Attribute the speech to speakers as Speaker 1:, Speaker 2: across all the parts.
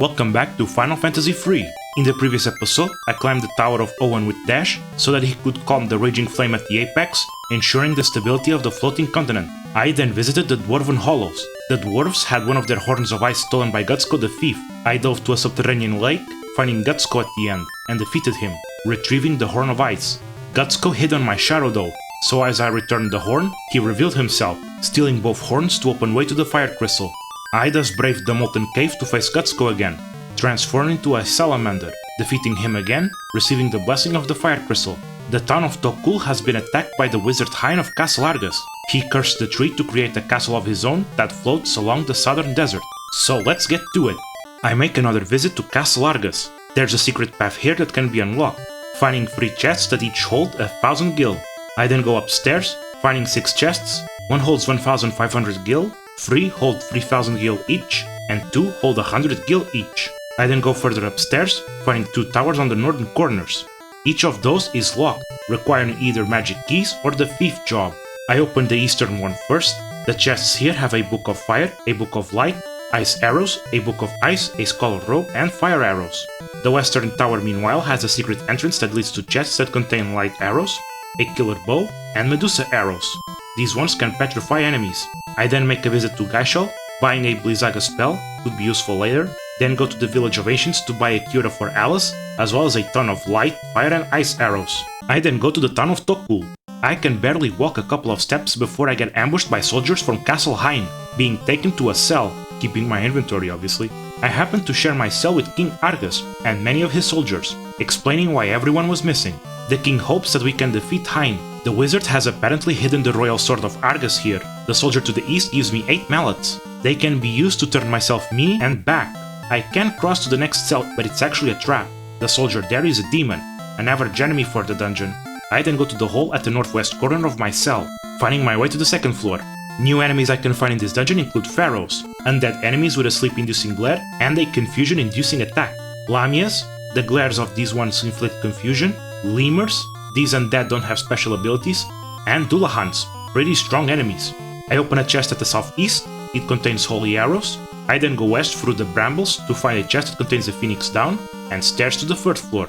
Speaker 1: Welcome back to Final Fantasy III. In the previous episode, I climbed the Tower of Owen with Dash so that he could calm the raging flame at the apex, ensuring the stability of the floating continent. I then visited the Dwarven Hollows. The dwarves had one of their horns of ice stolen by Gutsko the thief. I dove to a subterranean lake, finding Gutsko at the end, and defeated him, retrieving the horn of ice. Gutsko hid on my shadow though, so as I returned the horn, he revealed himself, stealing both horns to open way to the fire crystal. I thus braved the molten cave to face Gutsko again, transformed into a salamander, defeating him again, receiving the blessing of the fire crystal. The town of Tokkul has been attacked by the wizard Hein of Castle Argus. He cursed the tree to create a castle of his own that floats along the southern desert. So let's get to it. I make another visit to Castle Argus. There's a secret path here that can be unlocked, finding 3 chests that each hold 1,000 gil. I then go upstairs, finding 6 chests. One holds 1,500 gil, 3 hold 3,000 gil each, and 2 hold 100 gil each. I then go further upstairs, finding 2 towers on the northern corners. Each of those is locked, requiring either magic keys or the thief job. I open the eastern one first. The chests here have a book of fire, a book of light, ice arrows, a book of ice, a skull rope, and fire arrows. The western tower meanwhile has a secret entrance that leads to chests that contain light arrows, a killer bow, and Medusa arrows. These ones can petrify enemies. I then make a visit to Gaishal, buying a Blizzaga spell, could be useful later, then go to the village of Ancients to buy a cura for Alice, as well as a ton of light, fire and ice arrows. I then go to the town of Tokkul. I can barely walk a couple of steps before I get ambushed by soldiers from Castle Hein, being taken to a cell, keeping my inventory obviously. I happen to share my cell with King Argus and many of his soldiers, explaining why everyone was missing. The king hopes that we can defeat Hein. The wizard has apparently hidden the royal sword of Argus here. The soldier to the east gives me 8 mallets. They can be used to turn myself me and back. I can cross to the next cell, but it's actually a trap. The soldier there is a demon, an average enemy for the dungeon. I then go to the hole at the northwest corner of my cell, finding my way to the second floor. New enemies I can find in this dungeon include pharaohs, undead enemies with a sleep-inducing glare and a confusion-inducing attack. Lamias, the glares of these ones inflict confusion. Lemurs, these undead don't have special abilities. And Dullahans, pretty strong enemies. I open a chest at the southeast, it contains holy arrows. I then go west through the brambles to find a chest that contains a phoenix down, and stairs to the 3rd floor.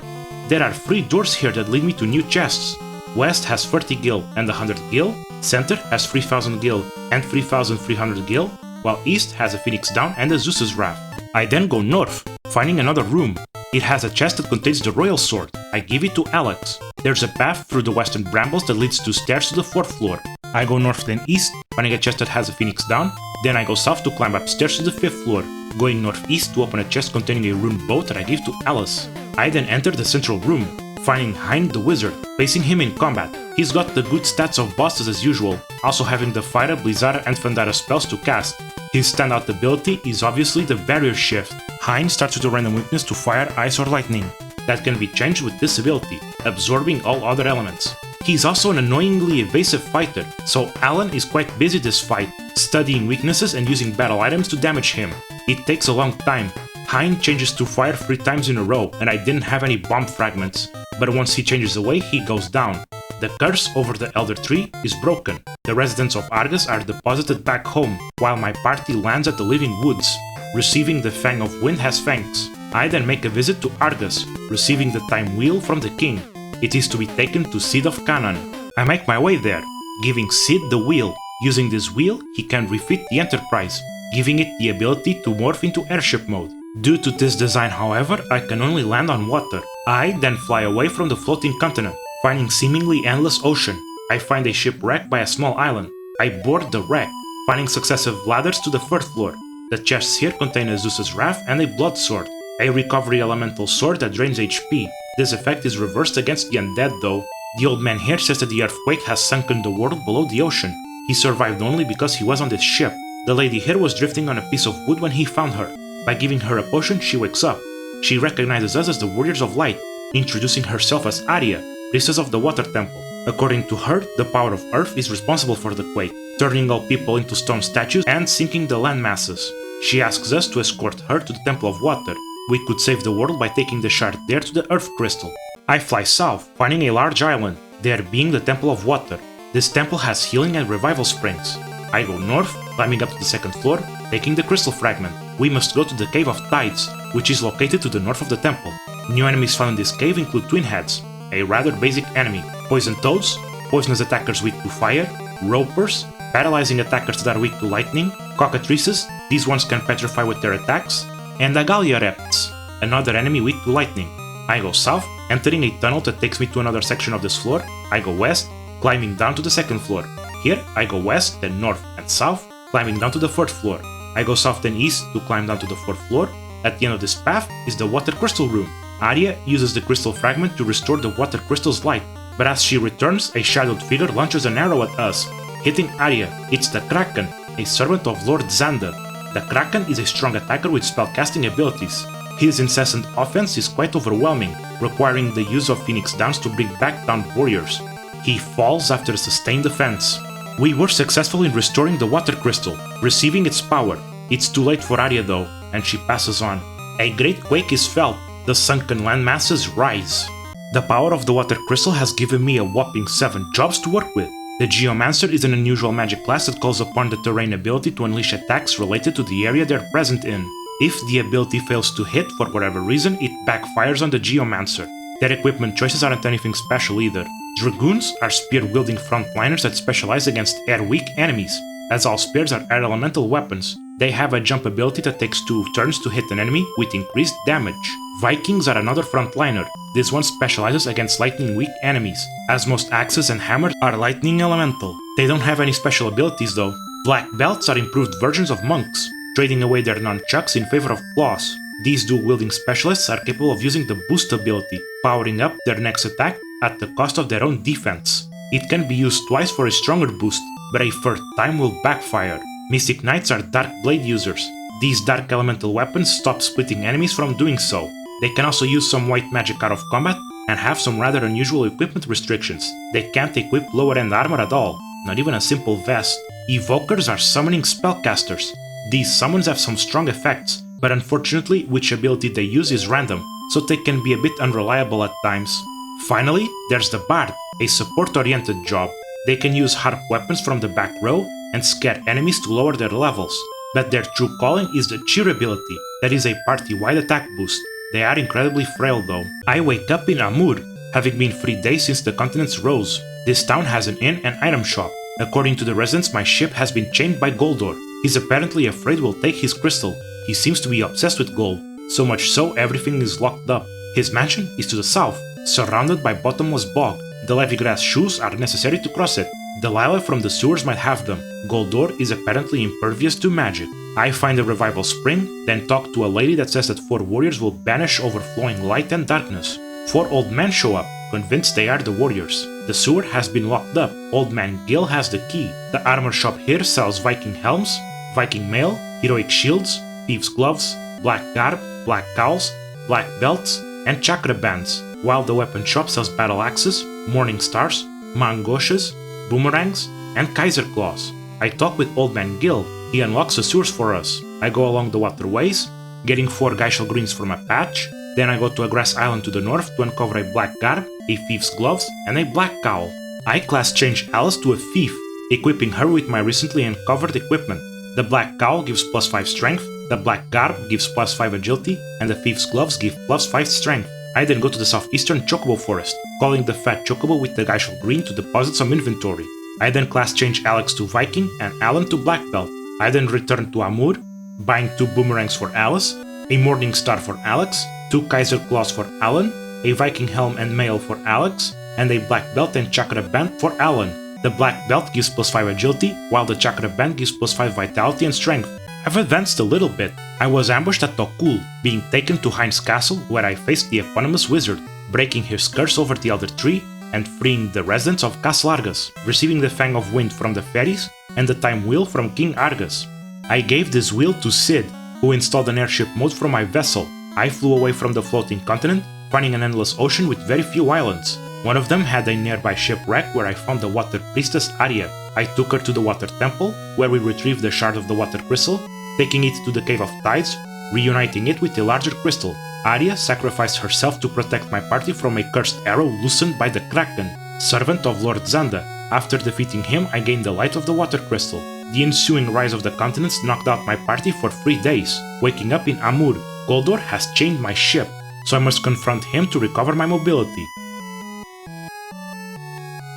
Speaker 1: There are 3 doors here that lead me to new chests. West has 30 gil and 100 gil, center has 3000 gil and 3300 gil, while east has a phoenix down and a Zeus's wrath. I then go north, finding another room. It has a chest that contains the royal sword. I give it to Alex. There's a path through the western brambles that leads to stairs to the 4th floor. I go north then east, finding a chest that has a phoenix down. Then I go south to climb upstairs to the 5th floor, going northeast to open a chest containing a rune bow that I give to Alice. I then enter the central room, finding Hein the wizard, facing him in combat. He's got the good stats of bosses as usual, also having the Fire, Blizzara and Fandara spells to cast. His standout ability is obviously the barrier shift. Hein starts with a random weakness to fire, ice or lightning. That can be changed with this ability, absorbing all other elements. He's also an annoyingly evasive fighter, so Alan is quite busy this fight, studying weaknesses and using battle items to damage him. It takes a long time. Hein changes to fire 3 times in a row, and I didn't have any bomb fragments, but once he changes away, he goes down. The curse over the Elder Tree is broken. The residents of Argus are deposited back home, while my party lands at the Living Woods. Receiving the Fang of Wind has fangs. I then make a visit to Argus, receiving the Time Wheel from the king. It is to be taken to Sid of Canaan. I make my way there, giving Sid the wheel. Using this wheel, he can refit the Enterprise, giving it the ability to morph into airship mode. Due to this design, however, I can only land on water. I then fly away from the floating continent, finding seemingly endless ocean. I find a shipwreck by a small island. I board the wreck, finding successive ladders to the 3rd floor. The chests here contain a Zeus's wrath and a blood sword, a recovery elemental sword that drains HP. This effect is reversed against the undead though. The old man here says that the earthquake has sunken the world below the ocean. He survived only because he was on this ship. The lady here was drifting on a piece of wood when he found her. By giving her a potion, she wakes up. She recognizes us as the Warriors of Light, introducing herself as Aria, Priestess of the Water Temple. According to her, the power of Earth is responsible for the quake, turning all people into stone statues and sinking the land masses. She asks us to escort her to the Temple of Water. We could save the world by taking the shard there to the Earth Crystal. I fly south, finding a large island, there being the Temple of Water. This temple has healing and revival springs. I go north, climbing up to the 2nd floor, taking the crystal fragment. We must go to the Cave of Tides, which is located to the north of the temple. New enemies found in this cave include Twin Heads, a rather basic enemy, Poison Toads, poisonous attackers weak to fire, Ropers, paralyzing attackers that are weak to lightning, Cockatrices, these ones can petrify with their attacks, and Agalia Repts, another enemy weak to lightning. I go south, entering a tunnel that takes me to another section of this floor. I go west, climbing down to the second floor. Here, I go west, then north and south, climbing down to the third floor. I go south then east to climb down to the fourth floor. At the end of this path is the water crystal room. Aria uses the crystal fragment to restore the water crystal's light, but as she returns, a shadowed figure launches an arrow at us, hitting Aria. It's the Kraken, a servant of Lord Xander. The Kraken is a strong attacker with spellcasting abilities. His incessant offense is quite overwhelming, requiring the use of Phoenix Downs to bring back down warriors. He falls after a sustained defense. We were successful in restoring the water crystal, receiving its power. It's too late for Aria though, and she passes on. A great quake is felt, the sunken land masses rise. The power of the water crystal has given me a whopping 7 jobs to work with. The Geomancer is an unusual magic class that calls upon the terrain ability to unleash attacks related to the area they're present in. If the ability fails to hit for whatever reason, it backfires on the Geomancer. Their equipment choices aren't anything special either. Dragoons are spear-wielding frontliners that specialize against air-weak enemies. As all spears are air elemental weapons, they have a jump ability that takes 2 turns to hit an enemy with increased damage. Vikings are another frontliner. This one specializes against lightning-weak enemies, as most axes and hammers are lightning elemental. They don't have any special abilities though. Black belts are improved versions of monks, trading away their nunchucks in favor of claws. These dual-wielding specialists are capable of using the boost ability, powering up their next attack at the cost of their own defense. It can be used twice for a stronger boost, but a third time will backfire. Mystic Knights are dark blade users. These dark elemental weapons stop splitting enemies from doing so. They can also use some white magic out of combat and have some rather unusual equipment restrictions. They can't equip lower-end armor at all, not even a simple vest. Evokers are summoning spellcasters. These summons have some strong effects, but unfortunately which ability they use is random, so they can be a bit unreliable at times. Finally, there's the Bard, a support-oriented job. They can use harp weapons from the back row and scare enemies to lower their levels, but their true calling is the Cheer ability, that is a party-wide attack boost. They are incredibly frail though. I wake up in Amur, having been 3 days since the continents rose. This town has an inn and item shop. According to the residents, my ship has been chained by Goldor. He's apparently afraid we'll take his crystal. He seems to be obsessed with gold, so much so everything is locked up. His mansion is to the south, surrounded by bottomless bog. The Levigrass shoes are necessary to cross it. Delilah from the sewers might have them. Goldor is apparently impervious to magic. I find a revival spring, then talk to a lady that says that 4 warriors will banish overflowing light and darkness. 4 old men show up, convinced they are the warriors. The sewer has been locked up. Old man Gil has the key. The armor shop here sells Viking helms, Viking mail, heroic shields, thieves' gloves, black garb, black cowls, black belts, and chakra bands, while the weapon shop sells battle axes, morning stars, mangoshes, boomerangs, and Kaiser claws. I talk with Old Man Gil. He unlocks the sewers for us. I go along the waterways, getting 4 Geishel greens from a patch. Then I go to a grass island to the north to uncover a black garb, a thief's gloves, and a black cowl. I class change Alice to a thief, equipping her with my recently uncovered equipment. The black cowl gives +5 strength, the black garb gives +5 agility, and the thief's gloves give +5 strength. I then go to the southeastern Chocobo forest, calling the fat Chocobo with the Geishel green to deposit some inventory. I then class change Alex to Viking and Alan to Black Belt. I then return to Amur, buying 2 boomerangs for Alice, a morning star for Alex, 2 Kaiser claws for Alan, a Viking helm and mail for Alex, and a black belt and chakra band for Alan. The black belt gives +5 agility, while the chakra band gives +5 vitality and strength. I've advanced a little bit. I was ambushed at Tokkul, being taken to Hein's castle where I faced the eponymous wizard, breaking his curse over the Elder Tree and freeing the residents of Castle Argus, receiving the Fang of Wind from the fairies and the Time Wheel from King Argus. I gave this wheel to Sid, who installed an airship mode for my vessel. I flew away from the floating continent, finding an endless ocean with very few islands. One of them had a nearby shipwreck where I found the Water Priestess Aria. I took her to the Water Temple, where we retrieved the shard of the Water Crystal, taking it to the Cave of Tides, reuniting it with a larger crystal. Aria sacrificed herself to protect my party from a cursed arrow loosened by the Kraken, servant of Lord Xander. After defeating him, I gained the light of the Water Crystal. The ensuing rise of the continents knocked out my party for 3 days, waking up in Amur. Goldor has chained my ship, so I must confront him to recover my mobility.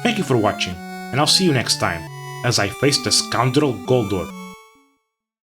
Speaker 1: Thank you for watching, and I'll see you next time, as I face the scoundrel Goldor.